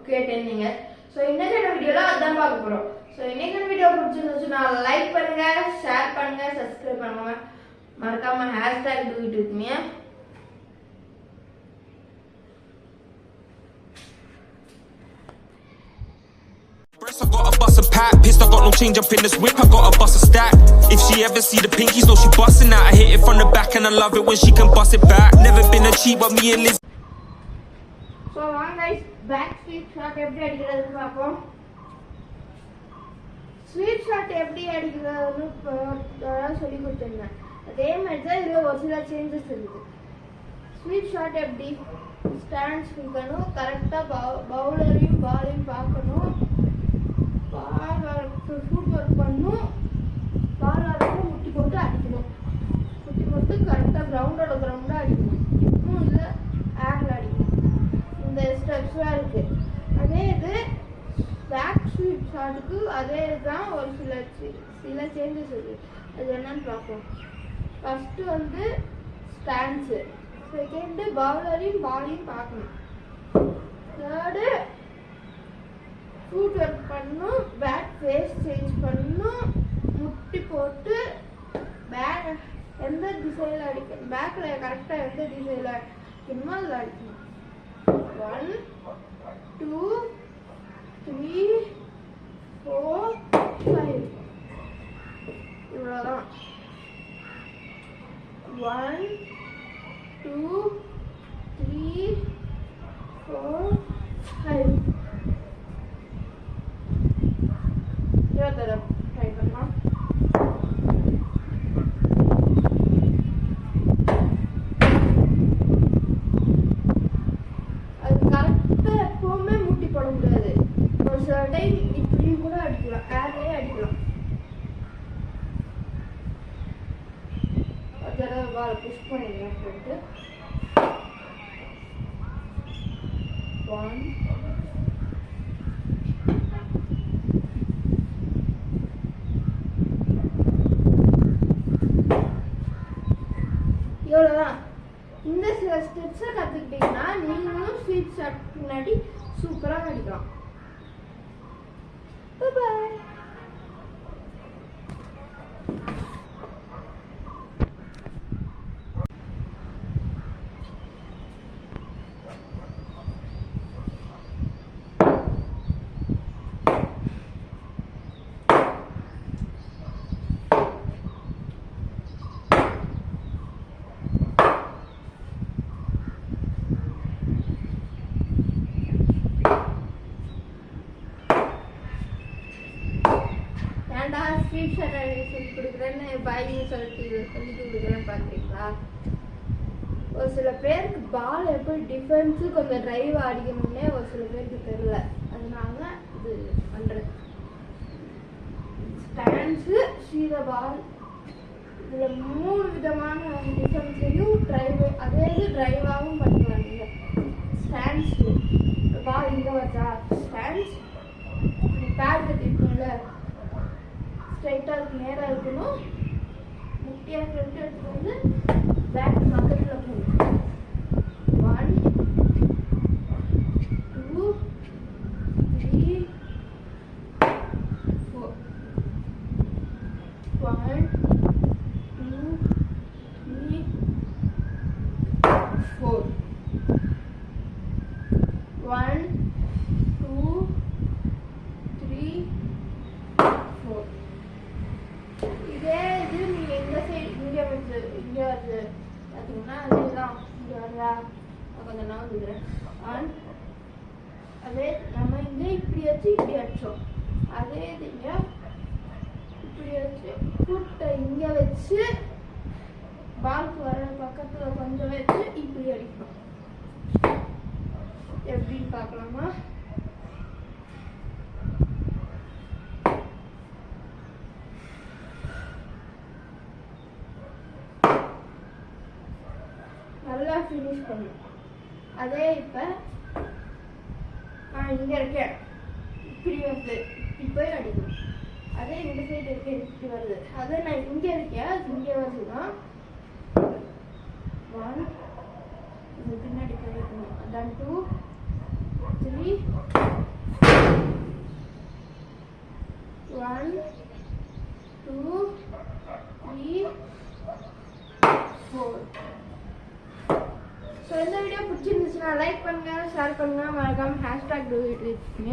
கேட்டிருந்தீங்க. ஸோ இன்னைக்கான வீடியோவில் அதான் பார்க்க போகிறோம். ஸோ இன்னைக்கான வீடியோ பிடிச்சிருந்துச்சுன்னா லைக் பண்ணுங்க, ஷேர் பண்ணுங்க, சப்ஸ்கிரைப் பண்ணுங்க, மறக்காம hashtag duet with me. I got a bus a pack, pissed I got no change up in this whip, I got a bus a stack. If she ever see the pinkies, know she bustin' out. I hit it from the back and I love it when she can bust it back. Never been a cheat but me and Liz. So வாங்க guys, back sweep shot எப்படி அடிக்கிறதுன்னு பார்ப்போம். Sweep shot எப்படி அடிக்கிறதுன்னு சொல்லி கொடுத்திருந்தேன். அதே மாதிரி தான் இதில் ஒரு சில சேஞ்சஸ் இருக்குது. Sweep shot எப்படி ஸ்டாண்ட்ஸ் இருக்கணும், கரெக்டாக பவுலரையும் பாலையும் பார்க்கணும், ஃபுட் ஒர்க் பண்ணணும், பால் வரைக்கும் முட்டி போட்டு அடிக்கணும், முட்டி போட்டு கரெக்டாக கிரவுண்டாக அடிக்கணும், இன்னும் இல்லை ஏரில் அடிக்கணும். இந்த ஸ்டெப்ஸ்லாம் இருக்குது. அதே இது பேக் ஸ்வீப் ஷாட்டுக்கு அதே இதுதான், ஒரு சில சேஞ்சஸ் இருக்குது. அது என்னன்னு பார்ப்போம். ஃபஸ்ட்டு வந்து ஸ்டாண்ட்ஸு, செகண்டு பவுலரையும் பாலையும் பார்க்கணும், தேர்டு ஃபுட் ஒர்க் பண்ணணும், பேட் ஃபேஸ் சேஞ்ச் பண்ணணும், முட்டி போட்டு பேக் எந்த திசையில் அடிக்கணும், பேக்கில் கரெக்டாக எந்த திசையில் அடிக்கணுமோ அதில் அடிக்கணும். 1 2 3 4 5 இவ்வளோதான். 1 2 3 4 5 ட்ரை பண்ணலாம். அது கரெக்டாக எப்பவுமே முட்டி போட முடியாது. ஒரு சில டைம் இப்படியும் கூட அடிக்கலாம், ஏர்லேயே அடிக்கலாம். ஒரு தடவை பால் புஷ் பண்ணிடலாம் சொல்லிட்டு 1 இவ்வளோதான். இந்த சில ஸ்டெப்ஸை கற்றுக்கிட்டீங்கன்னா நீங்களும் ஸ்வீட் ஷாட் முன்னாடி சூப்பராக அடிக்கலாம். பாய். ஸ்வீட் ஷாட் சொல்லி கொடுக்குறேன்னு பாய்னு சொல்லிட்டு கொடுக்குறேன்னு பார்க்குறீங்களா? ஒரு சில பேருக்கு பால் எப்படி டிஃபென்ஸு கொஞ்சம் ட்ரைவ் அடிக்கணும்னே ஒரு சில பேருக்கு தெரியல. அதனால இது பண்ணுறது. ஸ்டாண்ட்ஸு சீத பால், இதில் 3 விதமான டிஃபென்ஸையும் ட்ரைவ், அதே இது ட்ரைவாகவும் பண்ணுவாங்க. ஸ்டாண்ட்ஸு பால் இங்கே வச்சா ஸ்டாண்ட்ஸ் பேட் கட்டிருக்கோம்ல, ஸ்ட்ரைட்டாக இருக்கு, நேராக இருக்கணும், முட்டியாக ஃப்ரெண்ட் எடுத்து வந்து பேக் பக்கத்தில் போகணும். 1 2 3 4 1 2 3 4 1 2 3 4. இதே இது நீங்கள் எந்த சைடு இங்கே வந்து பார்த்தீங்கன்னா அதுதான் இங்கே வரா கொஞ்சம் நான் வந்துக்கிறேன். அதே நம்ம இங்கே இப்படி வச்சு இப்படி அடித்தோம். அதே இது இங்கே இப்படி வச்சு ஃபுட்டை இங்கே வச்சு பால்க்கு வர பக்கத்தில் கொஞ்சம் வச்சு இப்படி அடிக்கணும். எப்படின்னு பார்க்கலாமா? நல்லா ஃபினிஷ் பண்ணணும். அதே இப்போ நான் இங்கே இருக்கேன், இப்படி வருது, இப்படி போய் அடிக்கணும். அதே இந்த சைடு இருக்கேன், இப்படி வருது. அதே நான் இங்கே இருக்கேன், அது இங்கே வருதுன்னா 1 பின்னாடி கழிக்கணும். அதான் 2 3 ஸோ இந்த வீடியோ பிடிச்சிருந்துச்சுன்னா லைக் பண்ணுங்க, ஷேர் பண்ணுங்க, மறக்காம #do it with me.